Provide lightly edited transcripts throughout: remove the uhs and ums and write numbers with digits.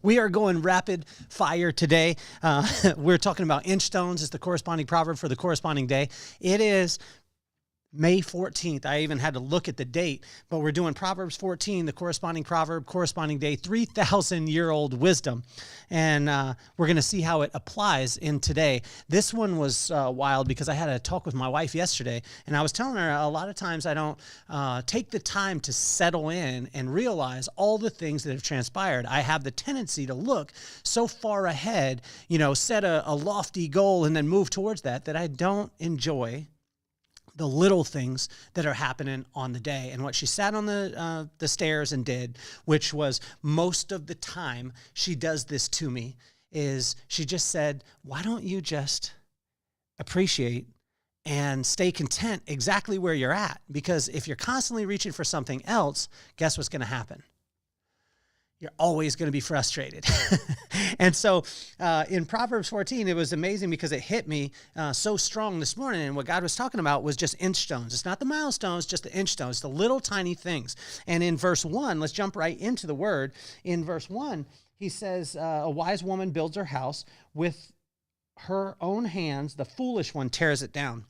We are going rapid fire today. We're talking about Inchstones. It's the corresponding proverb for the corresponding day. It is May 14th. I even had to look at the date, but we're doing Proverbs 14, the corresponding proverb, corresponding day, 3,000-year-old wisdom. And we're going to see how it applies in today. This one was wild because I had a talk with my wife yesterday, and I was telling her a lot of times I don't take the time to settle in and realize all the things that have transpired. I have the tendency to look so far ahead, set a lofty goal and then move towards that I don't enjoy the little things that are happening on the day. And what she sat on the stairs and did, which was most of the time she does this to me, is she just said, why don't you just appreciate and stay content exactly where you're at? Because if you're constantly reaching for something else, guess what's going to happen? You're always going to be frustrated. And so in Proverbs 14, it was amazing because it hit me so strong this morning. And what God was talking about was just inchstones. It's not the milestones, just the inchstones, the little tiny things. And in verse 1, let's jump right into the word. In verse 1, he says, a wise woman builds her house with her own hands. The foolish one tears it down.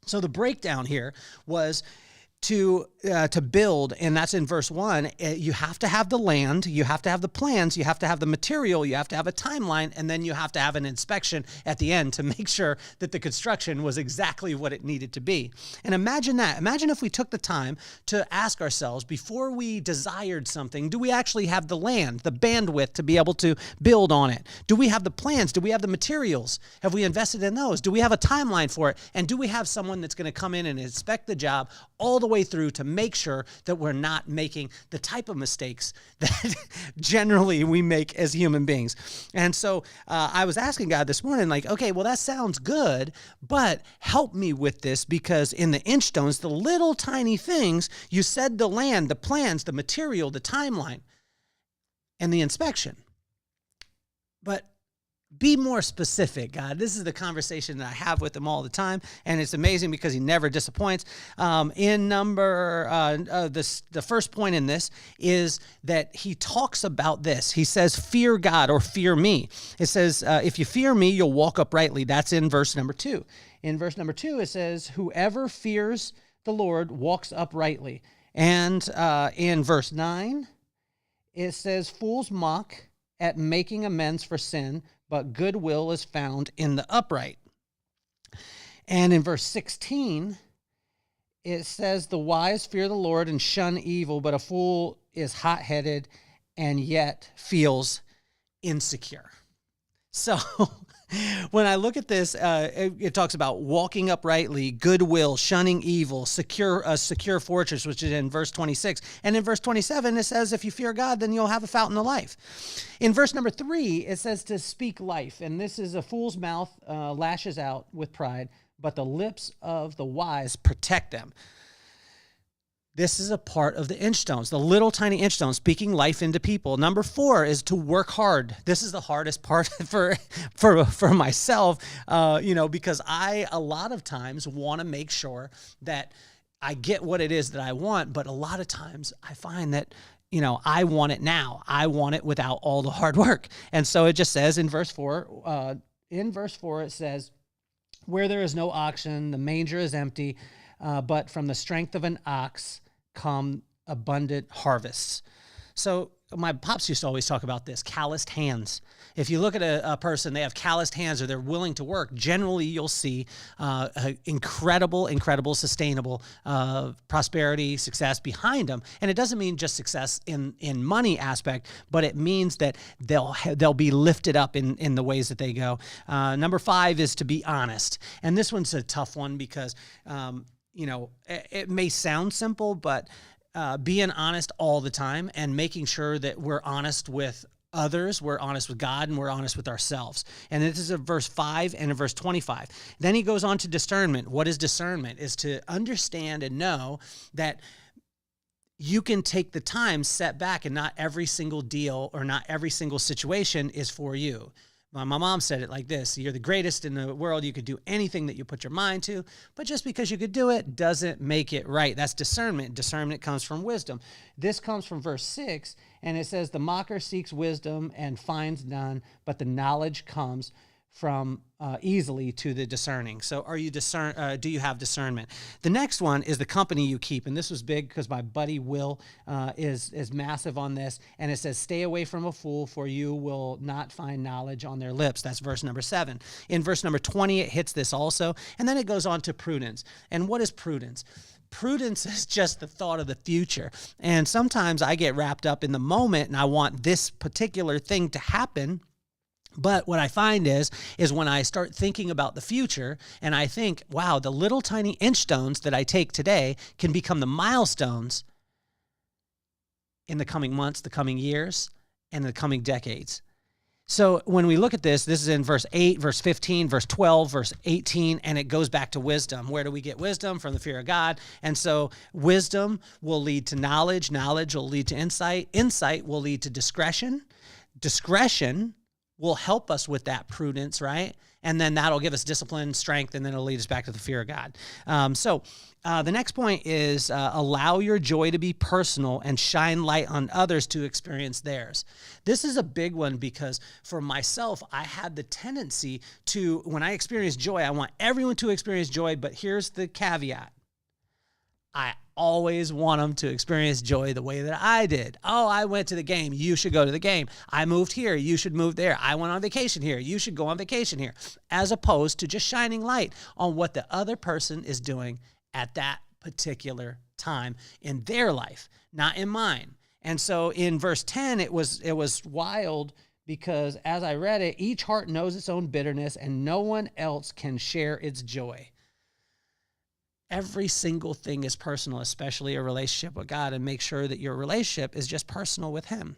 So the breakdown here was to build, and that's in verse 1, you have to have the land, you have to have the plans, you have to have the material, you have to have a timeline, and then you have to have an inspection at the end to make sure that the construction was exactly what it needed to be. And imagine that. Imagine if we took the time to ask ourselves, before we desired something, do we actually have the land, the bandwidth to be able to build on it? Do we have the plans? Do we have the materials? Have we invested in those? Do we have a timeline for it? And do we have someone that's going to come in and inspect the job all the way through to make sure that we're not making the type of mistakes that generally we make as human beings? And so I was asking God this morning, okay, well, that sounds good, but help me with this, because in the inchstones, the little tiny things, you said the land, the plans, the material, the timeline, and the inspection. But be more specific, God. This is the conversation that I have with him all the time, and it's amazing because he never disappoints. In the first point in this is that he talks about this. He says, fear God, or fear me. It says, if you fear me, you'll walk uprightly. That's in verse number 2. In verse number 2, it says, whoever fears the Lord walks uprightly. And in verse 9, it says, fools mock at making amends for sin, but goodwill is found in the upright. And in verse 16, it says, the wise fear the Lord and shun evil, but a fool is hot-headed and yet feels insecure. So when I look at this, it talks about walking uprightly, goodwill, shunning evil, a secure fortress, which is in verse 26. And in verse 27, it says, if you fear God, then you'll have a fountain of life. In verse number 3, it says to speak life. And this is, a fool's mouth lashes out with pride, but the lips of the wise protect them. This is a part of the inchstones, the little tiny inchstones, speaking life into people. Number 4 is to work hard. This is the hardest part for myself, because I, a lot of times, want to make sure that I get what it is that I want, but a lot of times I find that, I want it now. I want it without all the hard work. And so it just says in verse 4, it says, where there is no oxen, the manger is empty, but from the strength of an ox come abundant harvests. So my pops used to always talk about this, calloused hands. If you look at a person, they have calloused hands or they're willing to work, generally you'll see incredible, sustainable prosperity, success behind them. And it doesn't mean just success in money aspect, but it means that they'll be lifted up in the ways that they go. Number 5 is to be honest. And this one's a tough one because, it may sound simple, but being honest all the time and making sure that we're honest with others, we're honest with God, and we're honest with ourselves. And this is a verse 5 and a verse 25. Then he goes on to discernment. What is discernment? Is to understand and know that you can take the time, set back, and not every single deal or not every single situation is for you. My mom said it like this: you're the greatest in the world. You could do anything that you put your mind to, but just because you could do it doesn't make it right. That's discernment. Discernment comes from wisdom. This comes from verse 6, and it says, the mocker seeks wisdom and finds none, but the knowledge comes from easily to the discerning. So do you have discernment? The next one is the company you keep. And this was big because my buddy Will is massive on this. And it says, stay away from a fool, for you will not find knowledge on their lips. That's verse number 7. In verse number 20, it hits this also. And then it goes on to prudence. And what is prudence? Prudence is just the thought of the future. And sometimes I get wrapped up in the moment and I want this particular thing to happen. But what I find is when I start thinking about the future and I think, wow, the little tiny inchstones that I take today can become the milestones in the coming months, the coming years, and the coming decades. So when we look at this is in verse 8, verse 15, verse 12, verse 18, and it goes back to wisdom. Where do we get wisdom? From the fear of God. And so wisdom will lead to knowledge. Knowledge will lead to insight. Insight will lead to discretion. Discretion will help us with that prudence, right? And then that'll give us discipline, strength, and then it'll lead us back to the fear of God. The next point is allow your joy to be personal and shine light on others to experience theirs. This is a big one because for myself, I had the tendency to, when I experience joy, I want everyone to experience joy, but here's the caveat. I always want them to experience joy the way that I did. Oh, I went to the game. You should go to the game. I moved here. You should move there. I went on vacation here. You should go on vacation here. As opposed to just shining light on what the other person is doing at that particular time in their life, not in mine. And so in verse 10, it was wild because as I read it, each heart knows its own bitterness and no one else can share its joy. Every single thing is personal, especially a relationship with God, and make sure that your relationship is just personal with him.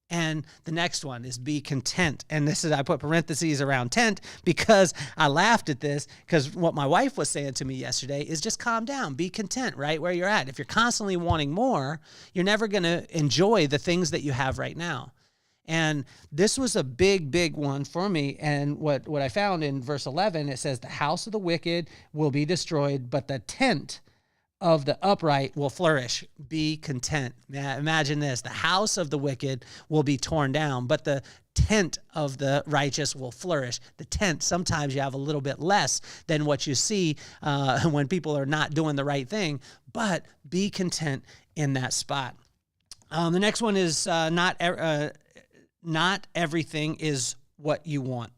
And the next one is be content. And this is, I put parentheses around tent because I laughed at this because what my wife was saying to me yesterday is just calm down, be content right where you're at. If you're constantly wanting more, you're never going to enjoy the things that you have right now. And this was a big, big one for me. And what I found in verse 11, it says, the house of the wicked will be destroyed, but the tent of the upright will flourish. Be content. Imagine this. The house of the wicked will be torn down, but the tent of the righteous will flourish. The tent, sometimes you have a little bit less than what you see when people are not doing the right thing, but be content in that spot. The next one is not everything is what you want.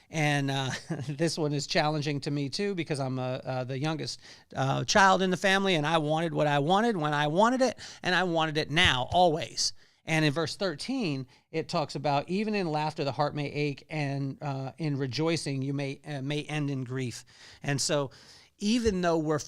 And this one is challenging to me too because I'm the youngest child in the family, and I wanted what I wanted when I wanted it, and I wanted it now, always. And in verse 13, it talks about even in laughter the heart may ache, and in rejoicing you may end in grief. And so even though we're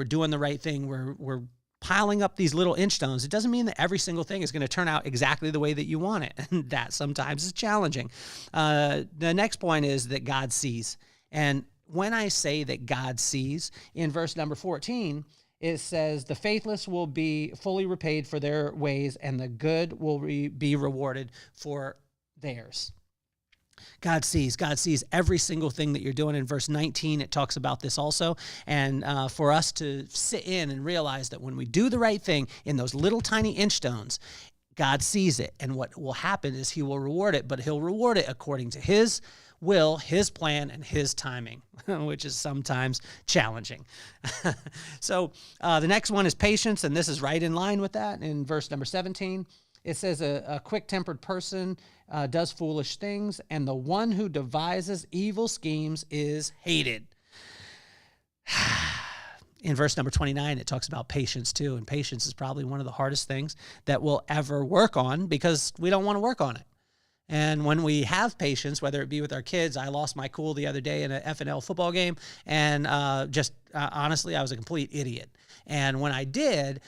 doing the right thing, we're piling up these little inchstones, it doesn't mean that every single thing is going to turn out exactly the way that you want it. And that sometimes is challenging. The next point is that God sees. And when I say that God sees, in verse number 14, it says, the faithless will be fully repaid for their ways, and the good will be rewarded for theirs. God sees every single thing that you're doing. In verse 19, it talks about this also. And for us to sit in and realize that when we do the right thing in those little tiny inchstones, God sees it. And what will happen is he will reward it, but he'll reward it according to his will, his plan, and his timing, which is sometimes challenging. So the next one is patience, and this is right in line with that. In verse number 17, it says a quick-tempered person does foolish things, and the one who devises evil schemes is hated. In verse number 29, it talks about patience too, and patience is probably one of the hardest things that we'll ever work on because we don't want to work on it. And when we have patience, whether it be with our kids, I lost my cool the other day in an F&L football game, and just honestly, I was a complete idiot. And when I did,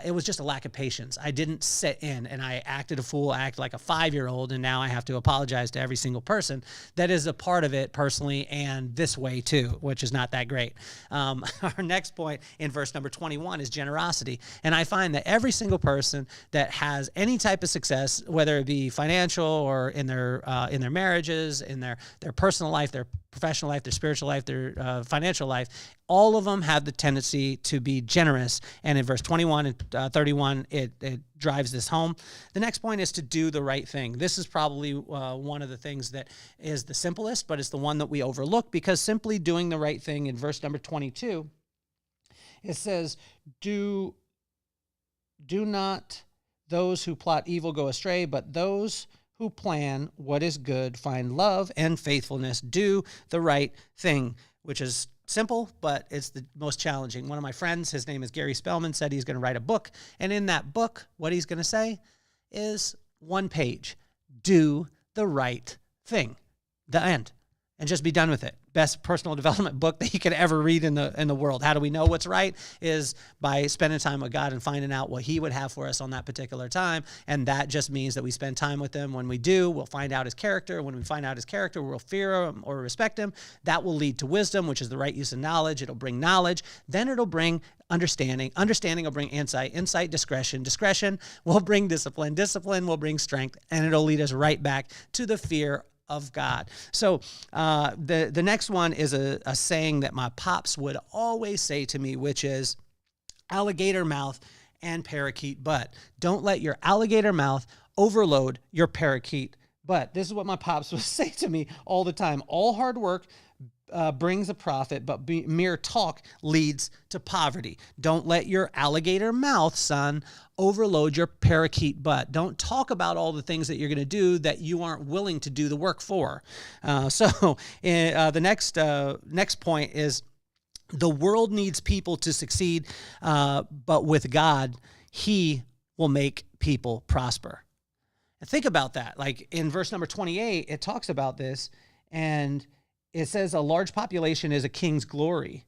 it was just a lack of patience. I didn't sit in, and I acted a fool, act like a 5-year-old, and now I have to apologize to every single person that is a part of it personally and this way too, which is not that great. Our next point in verse number 21 is generosity. And I find that every single person that has any type of success, whether it be financial or in their marriages, in their personal life, their professional life, their spiritual life, their financial life, all of them have the tendency to be generous. And in verse 21 and 31, it drives this home. The next point is to do the right thing. This is probably one of the things that is the simplest, but it's the one that we overlook, because simply doing the right thing in verse number 22, it says, do not those who plot evil go astray, but those who plan what is good find love and faithfulness. Do the right thing, which is simple, but it's the most challenging. One of my friends, his name is Gary Spellman, said he's going to write a book. And in that book, what he's going to say is 1 page. Do the right thing. The end. And just be done with it. Best personal development book that you could ever read in the world. How do we know what's right? Is by spending time with God and finding out what he would have for us on that particular time. And that just means that we spend time with him. When we do, we'll find out his character. When we find out his character, we'll fear him or respect him. That will lead to wisdom, which is the right use of knowledge. It'll bring knowledge. Then it'll bring understanding. Understanding will bring insight. Insight, discretion. Discretion will bring discipline. Discipline will bring strength. And it'll lead us right back to the fear of God. So the next one is a saying that my pops would always say to me, which is alligator mouth and parakeet butt. Don't let your alligator mouth overload your parakeet butt. This is what my pops would say to me all the time. All hard work brings a profit, but mere talk leads to poverty. Don't let your alligator mouth, son, overload your parakeet butt. Don't talk about all the things that you're going to do that you aren't willing to do the work for. The next point is the world needs people to succeed, but with God, he will make people prosper. And think about that. Like in verse number 28, it talks about this, and it says a large population is a king's glory,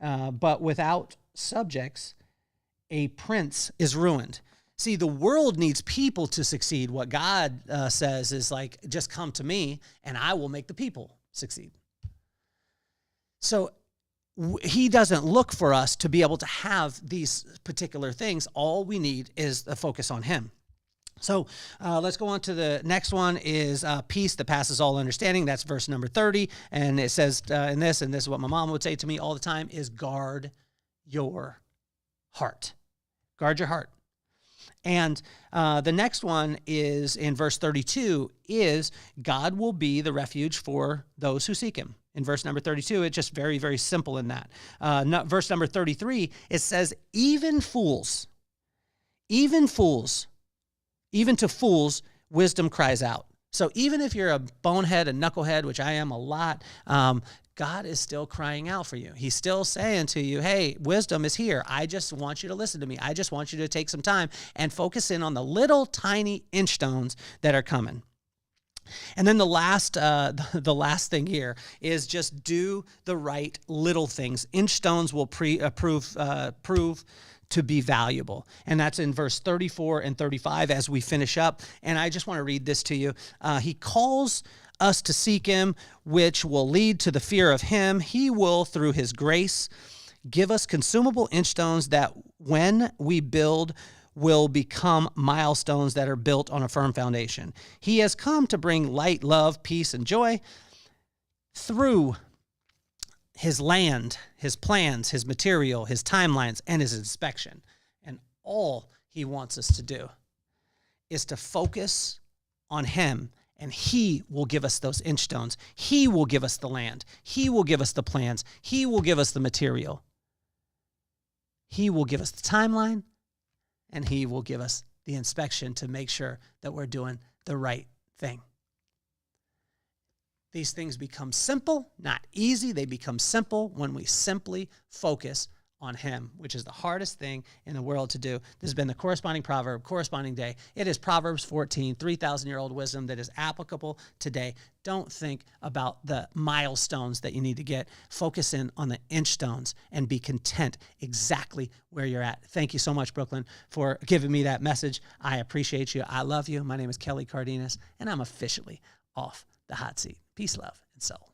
but without subjects, a prince is ruined. See, the world needs people to succeed. What God says is like, just come to me and I will make the people succeed. So he doesn't look for us to be able to have these particular things. All we need is a focus on him. So let's go on to the next one is peace that passes all understanding. That's verse number 30. And it says and this is what my mom would say to me all the time, is guard your heart. Guard your heart. And the next one is in verse 32 is God will be the refuge for those who seek him. In verse number 32, it's just very, very simple in that. Verse number 33, it says, even to fools, wisdom cries out. So even if you're a bonehead, a knucklehead, which I am a lot, God is still crying out for you. He's still saying to you, hey, wisdom is here. I just want you to listen to me. I just want you to take some time and focus in on the little tiny inchstones that are coming. And then the last thing here is just do the right little things. Inchstones will prove to be valuable. And that's in verse 34 and 35 as we finish up. And I just want to read this to you. He calls us to seek him, which will lead to the fear of him. He will, through his grace, give us consumable inchstones that when we build will become milestones that are built on a firm foundation. He has come to bring light, love, peace, and joy through his land, his plans, his material, his timelines, and his inspection. And all he wants us to do is to focus on him, and he will give us those inchstones. He will give us the land. He will give us the plans. He will give us the material. He will give us the timeline, and he will give us the inspection to make sure that we're doing the right thing. These things become simple, not easy. They become simple when we simply focus on him, which is the hardest thing in the world to do. This has been the corresponding proverb, corresponding day. It is Proverbs 14, 3,000-year-old wisdom that is applicable today. Don't think about the milestones that you need to get. Focus in on the inchstones and be content exactly where you're at. Thank you so much, Brooklyn, for giving me that message. I appreciate you. I love you. My name is Kelly Cardenas, and I'm officially off the hot seat. Peace, love, and soul.